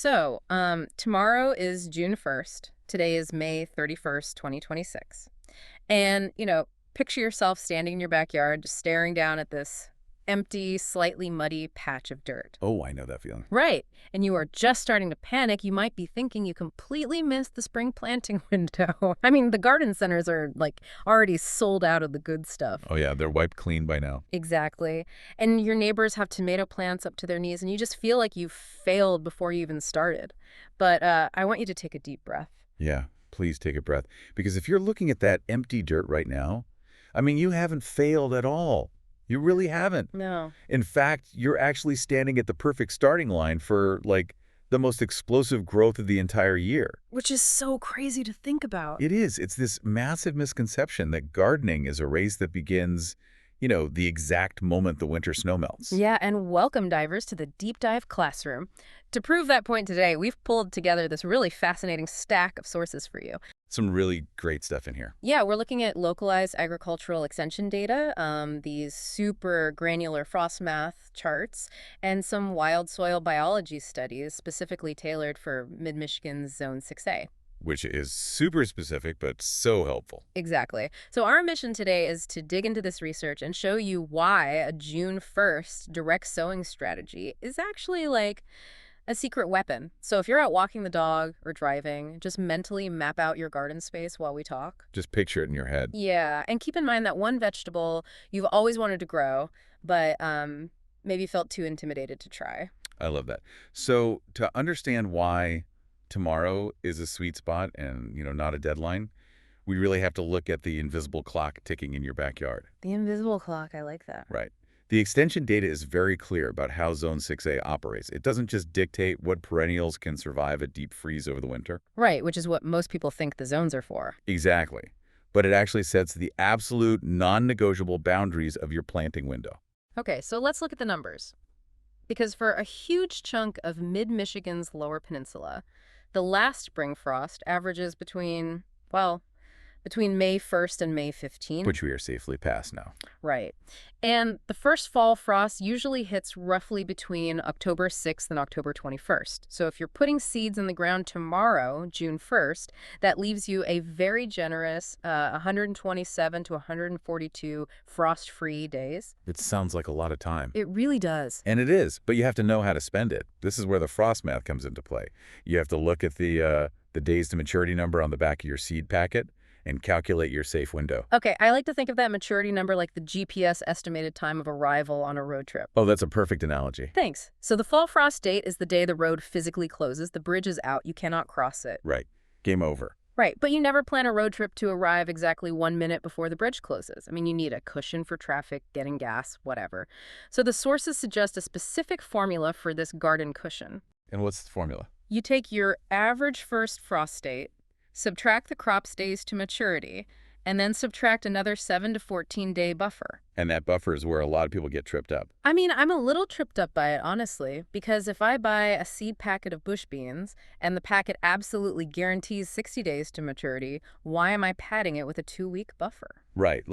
Tomorrow is June 1st. Today is May 31st, 2026. And, picture yourself standing in your backyard, just staring down at this empty, slightly muddy patch of dirt. Oh, I know that feeling. Right. And you are just starting to panic. You might be thinking you completely missed the spring planting window. I mean, the garden centers are already sold out of the good stuff. Oh, yeah, they're wiped clean by now. Exactly. And your neighbors have tomato plants up to their knees, and you just feel like you've failed before you even started. But I want you to take a deep breath. Yeah, please take a breath. Because if you're looking at that empty dirt right now, I mean, you haven't failed at all. You really haven't. No. In fact, you're actually standing at the perfect starting line for, the most explosive growth of the entire year. Which is so crazy to think about. It is. It's this massive misconception that gardening is a race that begins, the exact moment the winter snow melts. Yeah, and welcome, divers, to the Deep Dive Classroom. To prove that point today, we've pulled together this really fascinating stack of sources for you. Some really great stuff in here. Yeah, we're looking at localized agricultural extension data, these super granular frost math charts, and some wild soil biology studies specifically tailored for Mid-Michigan's Zone 6A. Which is super specific, but so helpful. Exactly. So our mission today is to dig into this research and show you why a June 1st direct sowing strategy is actually a secret weapon. So if you're out walking the dog or driving, just mentally map out your garden space while we talk. Just picture it in your head. Yeah, and keep in mind that one vegetable you've always wanted to grow, but maybe felt too intimidated to try. I love that. So to understand why tomorrow is a sweet spot and, not a deadline, we really have to look at the invisible clock ticking in your backyard. The invisible clock, I like that. Right. The extension data is very clear about how Zone 6A operates. It doesn't just dictate what perennials can survive a deep freeze over the winter. Right, which is what most people think the zones are for. Exactly. But it actually sets the absolute non-negotiable boundaries of your planting window. Okay, so let's look at the numbers. Because for a huge chunk of mid-Michigan's lower peninsula, the last spring frost averages between May 1st and May 15th. Which we are safely past now. Right. And the first fall frost usually hits roughly between October 6th and October 21st. So if you're putting seeds in the ground tomorrow, June 1st, that leaves you a very generous 127 to 142 frost-free days. It sounds like a lot of time. It really does. And it is, but you have to know how to spend it. This is where the frost math comes into play. You have to look at the days to maturity number on the back of your seed packet and calculate your safe window. Okay, I like to think of that maturity number like the GPS estimated time of arrival on a road trip. Oh, that's a perfect analogy. Thanks. So the fall frost date is the day the road physically closes. The bridge is out. You cannot cross it. Right. Game over. Right, but you never plan a road trip to arrive exactly 1 minute before the bridge closes. I mean, you need a cushion for traffic, getting gas, whatever. So the sources suggest a specific formula for this garden cushion. And what's the formula? You take your average first frost date, subtract the crop's days to maturity, and then subtract another 7 to 14-day buffer. And that buffer is where a lot of people get tripped up. I mean, I'm a little tripped up by it, honestly, because if I buy a seed packet of bush beans and the packet absolutely guarantees 60 days to maturity, why am I padding it with a 2-week buffer? Right.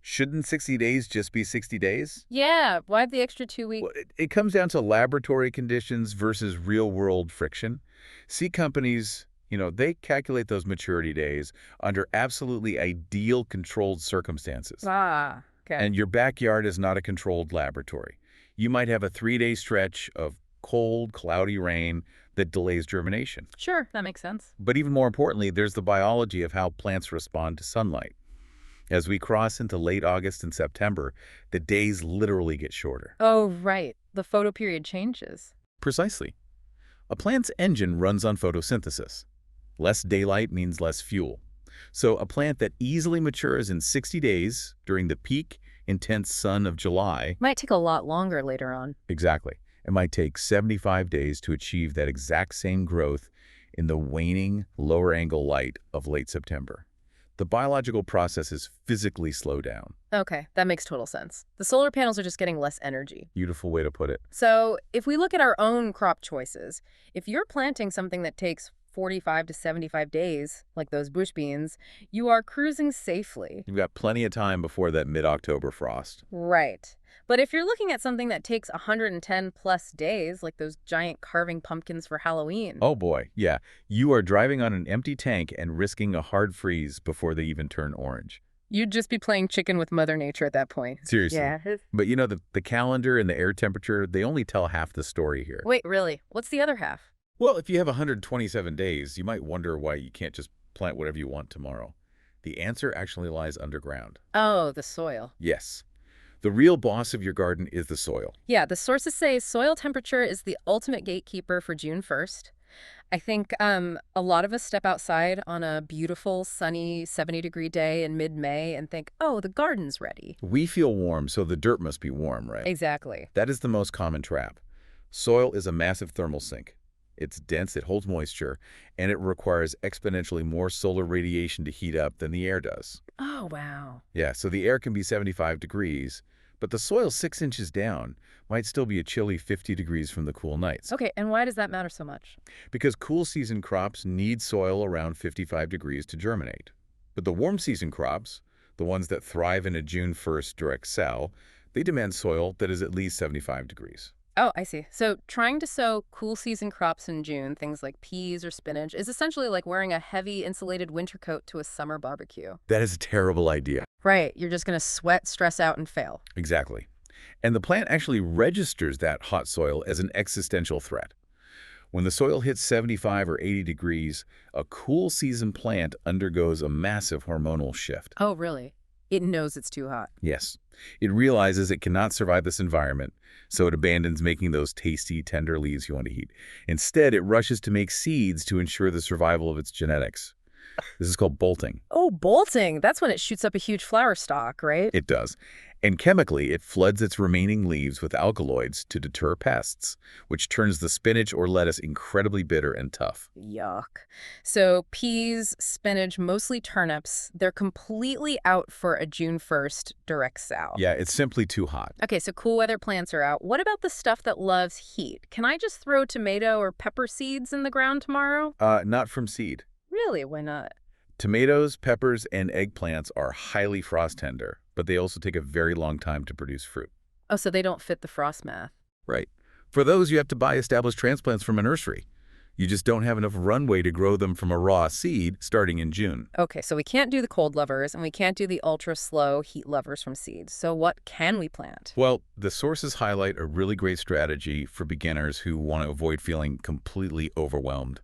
Shouldn't 60 days just be 60 days? Yeah, why have the extra 2 weeks? Well, it comes down to laboratory conditions versus real-world friction. Seed companies, they calculate those maturity days under absolutely ideal controlled circumstances. Ah, okay. And your backyard is not a controlled laboratory. You might have a 3-day stretch of cold, cloudy rain that delays germination. Sure, that makes sense. But even more importantly, there's the biology of how plants respond to sunlight. As we cross into late August and September, the days literally get shorter. Oh, right. The photoperiod changes. Precisely. A plant's engine runs on photosynthesis. Less daylight means less fuel. So a plant that easily matures in 60 days during the peak, intense sun of July. Might take a lot longer later on. Exactly. It might take 75 days to achieve that exact same growth in the waning, lower angle light of late September. The biological processes physically slow down. Okay, that makes total sense. The solar panels are just getting less energy. Beautiful way to put it. So if we look at our own crop choices, if you're planting something that takes 45 to 75 days, like those bush beans, you are cruising safely. You've got plenty of time before that mid-October frost. Right. But if you're looking at something that takes 110 plus days, like those giant carving pumpkins for Halloween, Oh boy, yeah. You are driving on an empty tank and risking a hard freeze before they even turn orange. you'd just be playing chicken with Mother Nature at that point. Seriously. Yeah. But you know, the calendar and the air temperature, they only tell half the story here. Wait, really? What's the other half? Well, if you have 127 days, you might wonder why you can't just plant whatever you want tomorrow. The answer actually lies underground. Oh, the soil. Yes. The real boss of your garden is the soil. Yeah, the sources say soil temperature is the ultimate gatekeeper for June 1st. I think a lot of us step outside on a beautiful, sunny 70-degree day in mid-May and think, oh, the garden's ready. We feel warm, so the dirt must be warm, right? Exactly. That is the most common trap. Soil is a massive thermal sink. It's dense, it holds moisture, and it requires exponentially more solar radiation to heat up than the air does. Oh, wow. Yeah, so the air can be 75 degrees, but the soil 6 inches down might still be a chilly 50 degrees from the cool nights. Okay, and why does that matter so much? Because cool season crops need soil around 55 degrees to germinate. But the warm season crops, the ones that thrive in a June 1st direct sow, they demand soil that is at least 75 degrees. Oh, I see. So trying to sow cool season crops in June, things like peas or spinach, is essentially like wearing a heavy insulated winter coat to a summer barbecue. That is a terrible idea. Right, you're just going to sweat, stress out, and fail. Exactly. And the plant actually registers that hot soil as an existential threat. When the soil hits 75 or 80 degrees, a cool season plant undergoes a massive hormonal shift. Oh, really? It knows it's too hot. Yes. It realizes it cannot survive this environment, so it abandons making those tasty, tender leaves you want to eat. Instead, it rushes to make seeds to ensure the survival of its genetics. This is called bolting. Oh, bolting. That's when it shoots up a huge flower stalk, right? It does. And chemically, it floods its remaining leaves with alkaloids to deter pests, which turns the spinach or lettuce incredibly bitter and tough. Yuck. So peas, spinach, mostly turnips, they're completely out for a June 1st direct sow. Yeah, it's simply too hot. Okay, so cool weather plants are out. What about the stuff that loves heat? Can I just throw tomato or pepper seeds in the ground tomorrow? Not from seed. Really? Why not? Tomatoes, peppers, and eggplants are highly frost tender, but they also take a very long time to produce fruit. Oh, so they don't fit the frost math. Right. For those, you have to buy established transplants from a nursery. You just don't have enough runway to grow them from a raw seed starting in June. Okay, so we can't do the cold lovers, and we can't do the ultra-slow heat lovers from seeds. So what can we plant? Well, the sources highlight a really great strategy for beginners who want to avoid feeling completely overwhelmed.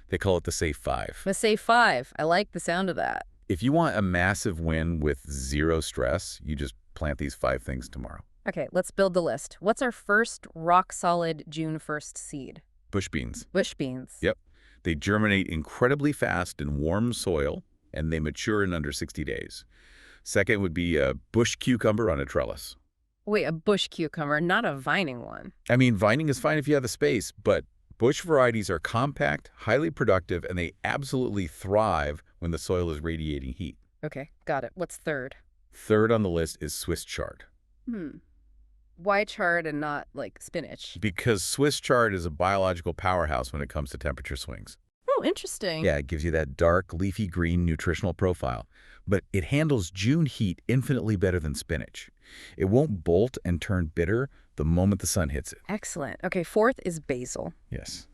They call it the Safe 5. Let's say 5. I like the sound of that. If you want a massive win with zero stress, you just plant these 5 things tomorrow. Okay, let's build the list. What's our first rock-solid June 1st seed? Bush beans. Bush beans. Yep. They germinate incredibly fast in warm soil, and they mature in under 60 days. Second would be a bush cucumber on a trellis. Wait, a bush cucumber, not a vining one. I mean, vining is fine if you have the space, but bush varieties are compact, highly productive, and they absolutely thrive when the soil is radiating heat. Okay, got it. What's third? Third on the list is Swiss chard. Why chard and not, like, spinach? Because Swiss chard is a biological powerhouse when it comes to temperature swings. Oh, interesting. Yeah, it gives you that dark, leafy green nutritional profile. But it handles June heat infinitely better than spinach. It won't bolt and turn bitter the moment the sun hits it. Excellent. Okay, fourth is basil. Yes.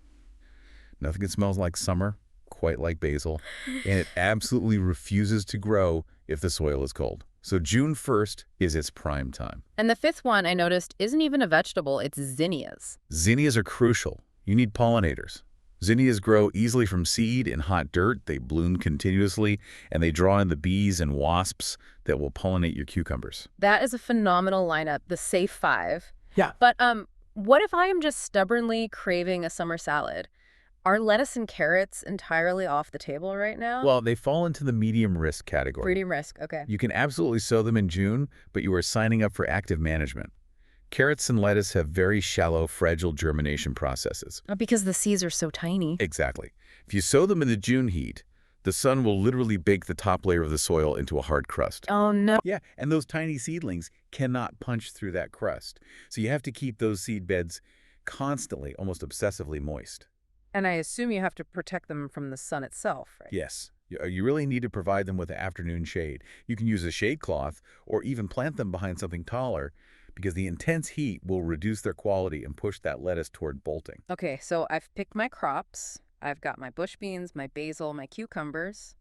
Nothing smells like summer, quite like basil, and it absolutely refuses to grow if the soil is cold. So June 1st is its prime time. And the fifth one I noticed isn't even a vegetable, it's zinnias. Zinnias are crucial. You need pollinators. Zinnias grow easily from seed in hot dirt, they bloom continuously, and they draw in the bees and wasps that will pollinate your cucumbers. That is a phenomenal lineup, the Safe 5. Yeah. But what if I am just stubbornly craving a summer salad? Are lettuce and carrots entirely off the table right now? Well, they fall into the medium risk category. Medium risk, okay. You can absolutely sow them in June, but you are signing up for active management. Carrots and lettuce have very shallow, fragile germination processes. Because the seeds are so tiny. Exactly. If you sow them in the June heat, the sun will literally bake the top layer of the soil into a hard crust. Oh, no. Yeah, and those tiny seedlings cannot punch through that crust. So you have to keep those seed beds constantly, almost obsessively moist. And I assume you have to protect them from the sun itself, right? Yes. You really need to provide them with afternoon shade. You can use a shade cloth or even plant them behind something taller, because the intense heat will reduce their quality and push that lettuce toward bolting. Okay, so I've picked my crops. I've got my bush beans, my basil, my cucumbers.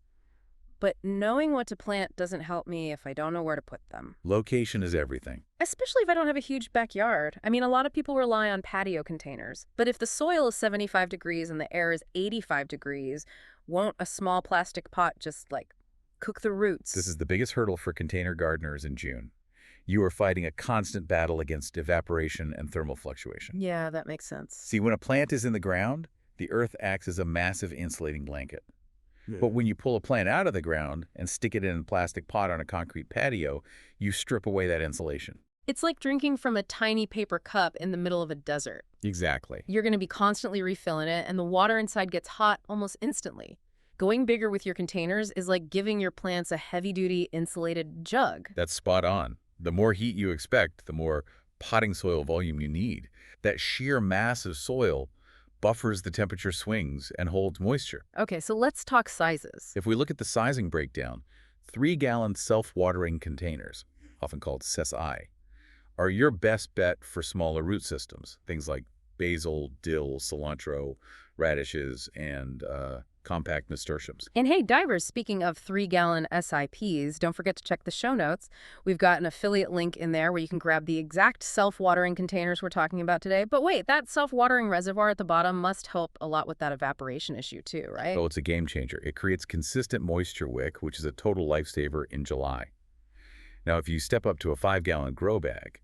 But knowing what to plant doesn't help me if I don't know where to put them. Location is everything. Especially if I don't have a huge backyard. I mean, a lot of people rely on patio containers. But if the soil is 75 degrees and the air is 85 degrees, won't a small plastic pot just, like, cook the This roots? is the biggest hurdle for container gardeners in June. You are fighting a constant battle against evaporation and thermal fluctuation. Yeah, that makes sense. See, when a plant is in the ground, the earth acts as a massive insulating blanket. But when you pull a plant out of the ground and stick it in a plastic pot on a concrete patio, you strip away that insulation. It's like drinking from a tiny paper cup in the middle of a desert. Exactly. You're going to be constantly refilling it, and the water inside gets hot almost instantly. Going bigger with your containers is like giving your plants a heavy-duty insulated jug. That's spot on. The more heat you expect, the more potting soil volume you need. That sheer mass of soil buffers the temperature swings and holds moisture. Okay, so let's talk sizes. If we look at the sizing breakdown, 3-gallon self-watering containers, often called SSI, are your best bet for smaller root systems, things like basil, dill, cilantro, radishes, and compact nasturtiums. And hey, divers, speaking of 3-gallon SIPs, don't forget to check the show notes. We've got an affiliate link in there where you can grab the exact self-watering containers we're talking about today. But wait, that self-watering reservoir at the bottom must help a lot with that evaporation issue too, right? So it's a game changer. It creates consistent moisture wick, which is a total lifesaver in July. Now, if you step up to a 5-gallon grow bag,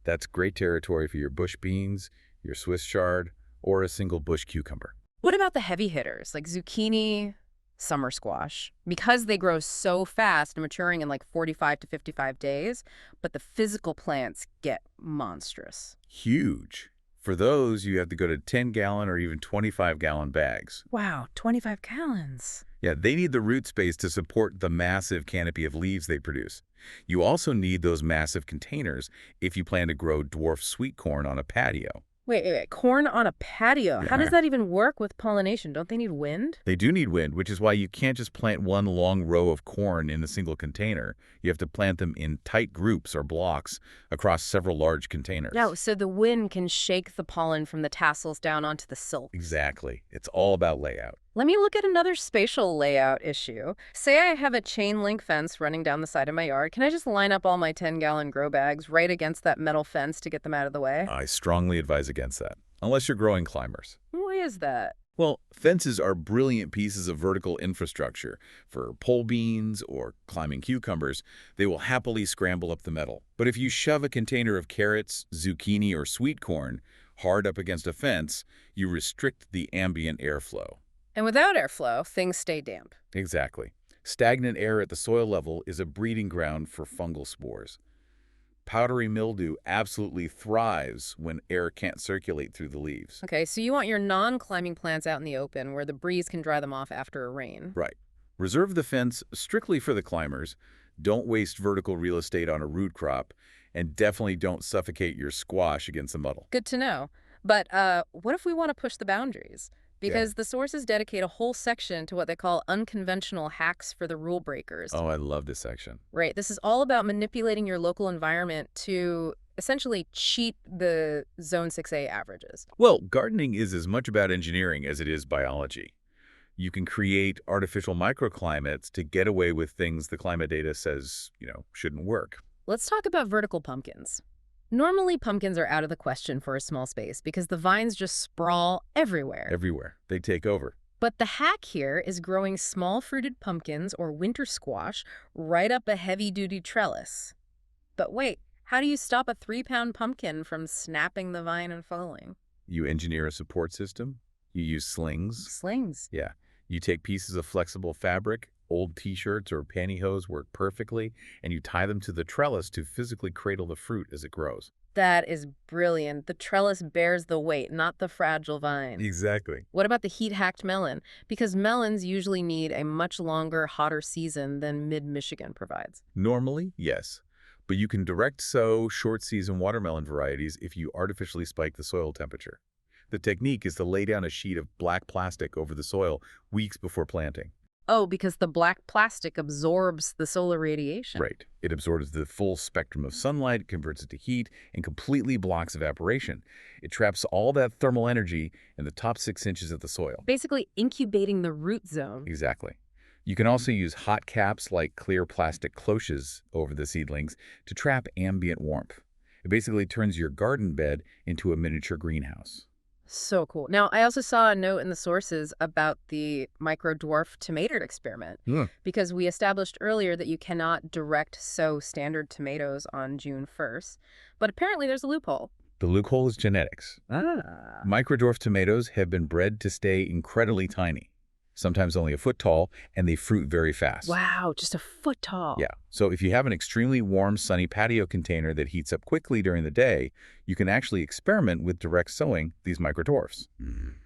that's great territory for your bush beans, your Swiss chard, or a single bush cucumber. What about the heavy hitters like zucchini, summer squash? Because they grow so fast and maturing in like 45 to 55 days, but the physical plants get monstrous. Huge. For those, you have to go to 10-gallon or even 25-gallon bags. Wow, 25 gallons. Yeah, they need the root space to support the massive canopy of leaves they produce. You also need those massive containers if you plan to grow dwarf sweet corn on a patio. Wait. Corn on a patio. How does Yeah. that even work with pollination? Don't they need wind? They do need wind, which is why you can't just plant one long row of corn in a single container. You have to plant them in tight groups or blocks across several large containers. No, so the wind can shake the pollen from the tassels down onto the silk. Exactly. It's all about layout. Let me look at another spatial layout issue. Say I have a chain link fence running down the side of my yard. Can I just line up all my 10-gallon grow bags right against that metal fence to get them out of the way? I strongly advise against that, unless you're growing climbers. Why is that? Well, fences are brilliant pieces of vertical infrastructure. For pole beans or climbing cucumbers, they will happily scramble up the metal. But if you shove a container of carrots, zucchini, or sweet corn hard up against a fence, you restrict the ambient airflow. And without airflow, things stay damp. Exactly. Stagnant air at the soil level is a breeding ground for fungal spores. Powdery mildew absolutely thrives when air can't circulate through the leaves. Okay, so you want your non-climbing plants out in the open where the breeze can dry them off after a rain. Right. Reserve the fence strictly for the climbers. Don't waste vertical real estate on a root crop, and definitely don't suffocate your squash against the muddle. Good to know. But what if we want to push the boundaries? Because the sources dedicate a whole section to what they call unconventional hacks for the rule breakers. Oh, I love this section. Right. This is all about manipulating your local environment to essentially cheat the Zone 6A averages. Well, gardening is as much about engineering as it is biology. You can create artificial microclimates to get away with things the climate data says, shouldn't work. Let's talk about vertical pumpkins. Normally, pumpkins are out of the question for a small space because the vines just sprawl everywhere. Everywhere. They take over. But the hack here is growing small fruited pumpkins or winter squash right up a heavy-duty trellis. But wait, how do you stop a 3-pound pumpkin from snapping the vine and falling? You engineer a support system. You use slings. Slings. Yeah. You take pieces of flexible fabric, old t-shirts or pantyhose work perfectly, and you tie them to the trellis to physically cradle the fruit as it grows. That is brilliant. The trellis bears the weight, not the fragile vine. Exactly. What about the heat-hacked melon? Because melons usually need a much longer, hotter season than mid-Michigan provides. Normally, yes. But you can direct sow short-season watermelon varieties if you artificially spike the soil temperature. The technique is to lay down a sheet of black plastic over the soil weeks before planting. Oh, because the black plastic absorbs the solar radiation. Right. It absorbs the full spectrum of sunlight, converts it to heat, and completely blocks evaporation. It traps all that thermal energy in the top 6 inches of the soil. Basically incubating the root zone. Exactly. You can also use hot caps like clear plastic cloches over the seedlings to trap ambient warmth. It basically turns your garden bed into a miniature greenhouse. So cool. Now, I also saw a note in the sources about the micro-dwarf tomato experiment Hmm. because we established earlier that you cannot direct sow standard tomatoes on June 1st, but apparently there's a loophole. The loophole is genetics. Ah. Microdwarf tomatoes have been bred to stay incredibly tiny, sometimes only a foot tall, and they fruit very fast. Wow, just a foot tall. Yeah, so if you have an extremely warm, sunny patio container that heats up quickly during the day, you can actually experiment with direct sowing these microdwarfs.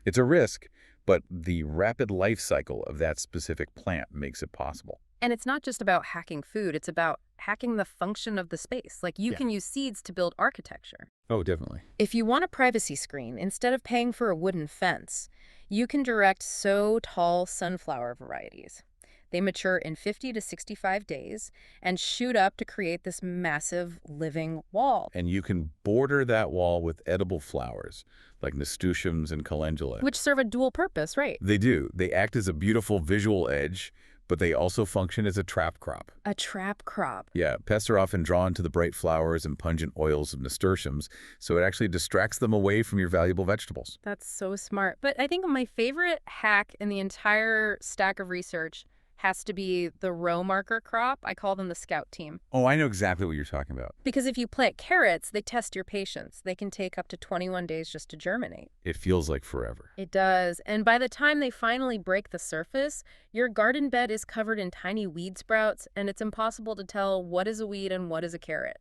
It's a risk, but the rapid life cycle of that specific plant makes it possible. And it's not just about hacking food, it's about hacking the function of the space. Like you Yeah. can use seeds to build architecture. Oh, definitely. If you want a privacy screen, instead of paying for a wooden fence, you can direct sow tall sunflower varieties. They mature in 50 to 65 days and shoot up to create this massive living wall, And you can border that wall with edible flowers, like nasturtiums and calendula. which serve a dual purpose, right? They do. They act as a beautiful visual edge, but they also function as a trap crop. A trap crop. Yeah, pests are often drawn to the bright flowers and pungent oils of nasturtiums, so it actually distracts them away from your valuable vegetables. That's so smart. But I think my favorite hack in the entire stack of research has to be the row marker crop. I call them the scout team. Oh, I know exactly what you're talking about. Because if you plant carrots, they test your patience. They can take up to 21 days just to germinate. It feels like forever. It does. And by the time they finally break the surface, your garden bed is covered in tiny weed sprouts, and it's impossible to tell what is a weed and what is a carrot.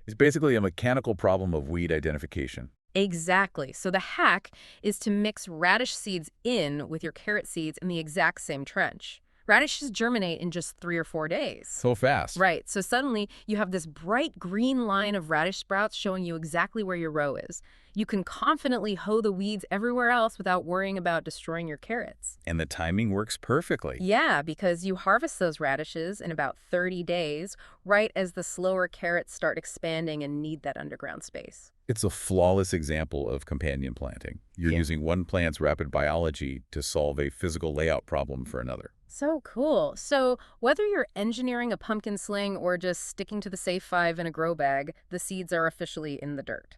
It's basically a mechanical problem of weed identification. Exactly. So the hack is to mix radish seeds in with your carrot seeds in the exact same trench. Radishes germinate in just 3 or 4 days. So fast. Right. So suddenly you have this bright green line of radish sprouts showing you exactly where your row is. You can confidently hoe the weeds everywhere else without worrying about destroying your carrots. And the timing works perfectly. Yeah, because you harvest those radishes in about 30 days, right as the slower carrots start expanding and need that underground space. It's a flawless example of companion planting. You're Yeah. using one plant's rapid biology to solve a physical layout problem for another. So cool. So whether you're engineering a pumpkin sling or just sticking to the Safe 5 in a grow bag, the seeds are officially in the dirt.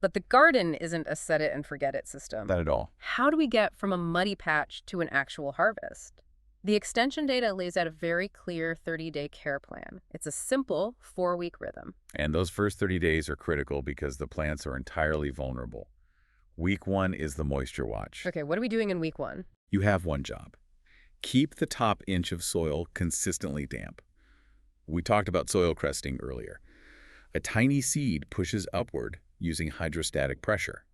But the garden isn't a set it and forget it system. Not at all. How do we get from a muddy patch to an actual harvest? The extension data lays out a very clear 30-day care plan. It's a simple 4-week rhythm. And those first 30 days are critical because the plants are entirely vulnerable. Week 1 is the moisture watch. Okay, what are we doing in week 1? You have one job. Keep the top inch of soil consistently damp. We talked about soil crusting earlier. A tiny seed pushes upward using hydrostatic pressure.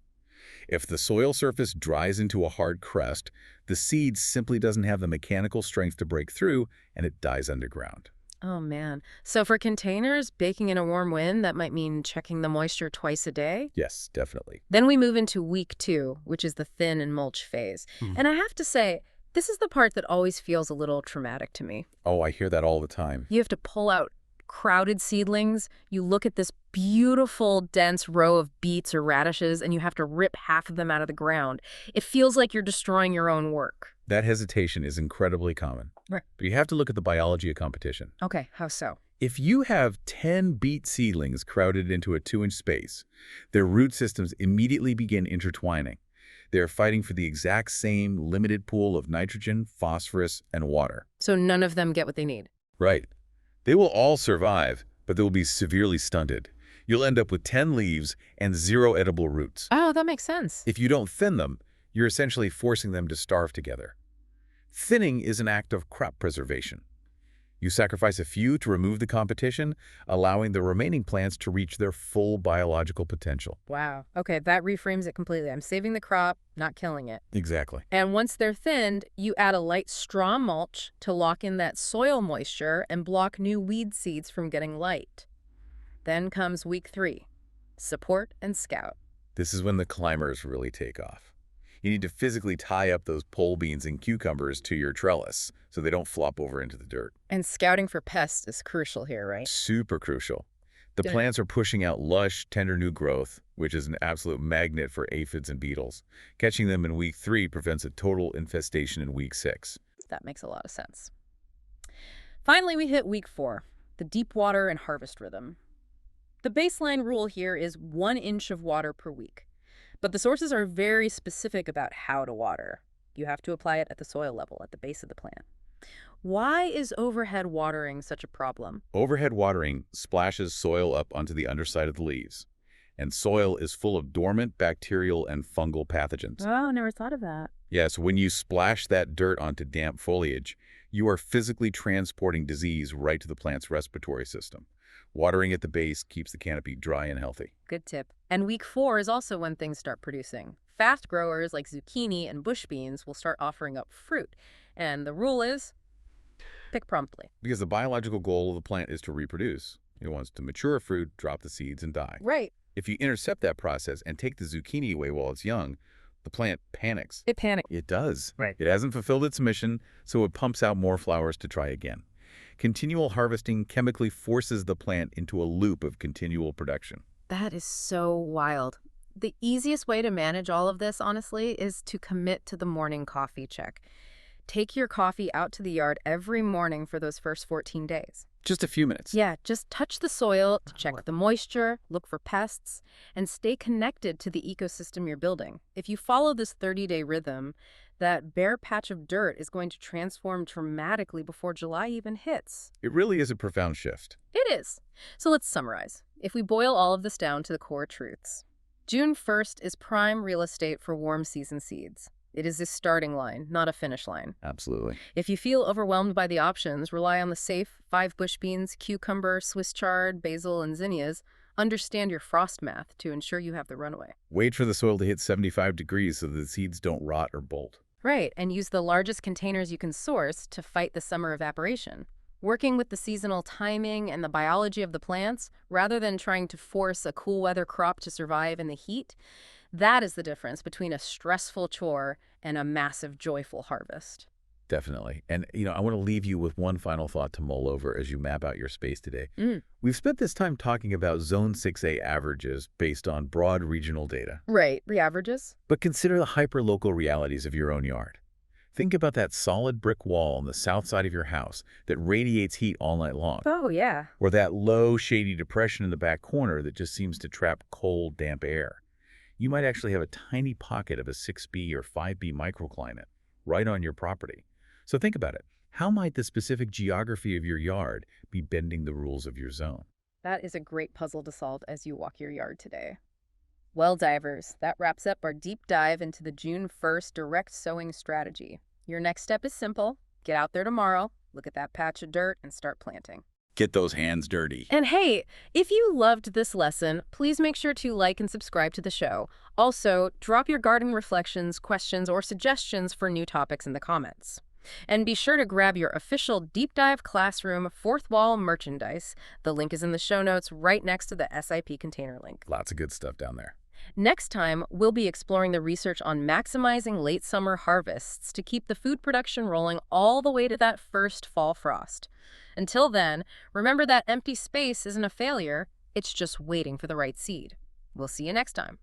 If the soil surface dries into a hard crust, the seed simply doesn't have the mechanical strength to break through, and it dies underground. Oh, man. So for containers, baking in a warm wind, that might mean checking the moisture twice a day? Yes, definitely. Then we move into week 2, which is the thin and mulch phase. And I have to say, this is the part that always feels a little traumatic to me. Oh, I hear that all the time. You have to pull out crowded seedlings. You look at this beautiful, dense row of beets or radishes, and you have to rip half of them out of the ground. It feels like you're destroying your own work. That hesitation is incredibly common. Right. But you have to look at the biology of competition. Okay, how so? If you have 10 beet seedlings crowded into a 2-inch space, their root systems immediately begin intertwining. They are fighting for the exact same limited pool of nitrogen, phosphorus, and water. So none of them get what they need. Right. They will all survive, but they will be severely stunted. You'll end up with 10 leaves and 0 edible roots. Oh, that makes sense. If you don't thin them, you're essentially forcing them to starve together. Thinning is an act of crop preservation. You sacrifice a few to remove the competition, allowing the remaining plants to reach their full biological potential. Wow. Okay, that reframes it completely. I'm saving the crop, not killing it. Exactly. And once they're thinned, you add a light straw mulch to lock in that soil moisture and block new weed seeds from getting light. Then comes week 3, support and scout. This is when the climbers really take off. You need to physically tie up those pole beans and cucumbers to your trellis so they don't flop over into the dirt. And scouting for pests is crucial here, right? Super crucial. The Good. plants are pushing out lush, tender new growth, which is an absolute magnet for aphids and beetles. Catching them in week 3 prevents a total infestation in week 6. That makes a lot of sense. Finally, we hit week 4, the deep water and harvest rhythm. The baseline rule here is 1 inch of water per week, but the sources are very specific about how to water. You have to apply it at the soil level, at the base of the plant. Why is overhead watering such a problem? Overhead watering splashes soil up onto the underside of the leaves, and soil is full of dormant bacterial and fungal pathogens. Oh, never thought of that. Yes, when you splash that dirt onto damp foliage, you are physically transporting disease right to the plant's respiratory system. Watering at the base keeps the canopy dry and healthy. Good tip. And week 4 is also when things start producing. Fast growers like zucchini and bush beans will start offering up fruit. And the rule is, pick promptly. Because the biological goal of the plant is to reproduce. It wants to mature fruit, drop the seeds, and die. Right. If you intercept that process and take the zucchini away while it's young, the plant panics. It panics. It does. Right. It hasn't fulfilled its mission, so it pumps out more flowers to try again. Continual harvesting chemically forces the plant into a loop of continual production. That is so wild. The easiest way to manage all of this, honestly, is to commit to the morning coffee check. Take your coffee out to the yard every morning for those first 14 days. Just a few minutes. Yeah, just touch the soil to check the moisture, look for pests, and stay connected to the ecosystem you're building. If you follow this 30-day rhythm, that bare patch of dirt is going to transform dramatically before July even hits. It really is a profound shift. It is. So let's summarize. If we boil all of this down to the core truths, June 1st is prime real estate for warm season seeds. It is a starting line, not a finish line. Absolutely. If you feel overwhelmed by the options, rely on the safe 5 bush beans, cucumber, Swiss chard, basil, and zinnias. Understand your frost math to ensure you have the runway. Wait for the soil to hit 75 degrees so the seeds don't rot or bolt. Right, and use the largest containers you can source to fight the summer evaporation. Working with the seasonal timing and the biology of the plants, rather than trying to force a cool weather crop to survive in the heat, that is the difference between a stressful chore and a massive, joyful harvest. Definitely. And, I want to leave you with one final thought to mull over as you map out your space today. We've spent this time talking about Zone 6A averages based on broad regional data. Right, the averages? But consider the hyper-local realities of your own yard. Think about that solid brick wall on the south side of your house that radiates heat all night long. Oh, yeah. Or that low, shady depression in the back corner that just seems to trap cold, damp air. You might actually have a tiny pocket of a 6B or 5B microclimate right on your property. So think about it. How might the specific geography of your yard be bending the rules of your zone? That is a great puzzle to solve as you walk your yard today. Well, divers, that wraps up our deep dive into the June 1st direct sowing strategy. Your next step is simple. Get out there tomorrow, look at that patch of dirt, and start planting. Get those hands dirty. And hey, if you loved this lesson, please make sure to like and subscribe to the show. Also, drop your garden reflections, questions, or suggestions for new topics in the comments. And be sure to grab your official Deep Dive Classroom fourth wall merchandise. The link is in the show notes right next to the SIP container link. Lots of good stuff down there. Next time, we'll be exploring the research on maximizing late summer harvests to keep the food production rolling all the way to that first fall frost. Until then, remember that empty space isn't a failure, it's just waiting for the right seed. We'll see you next time.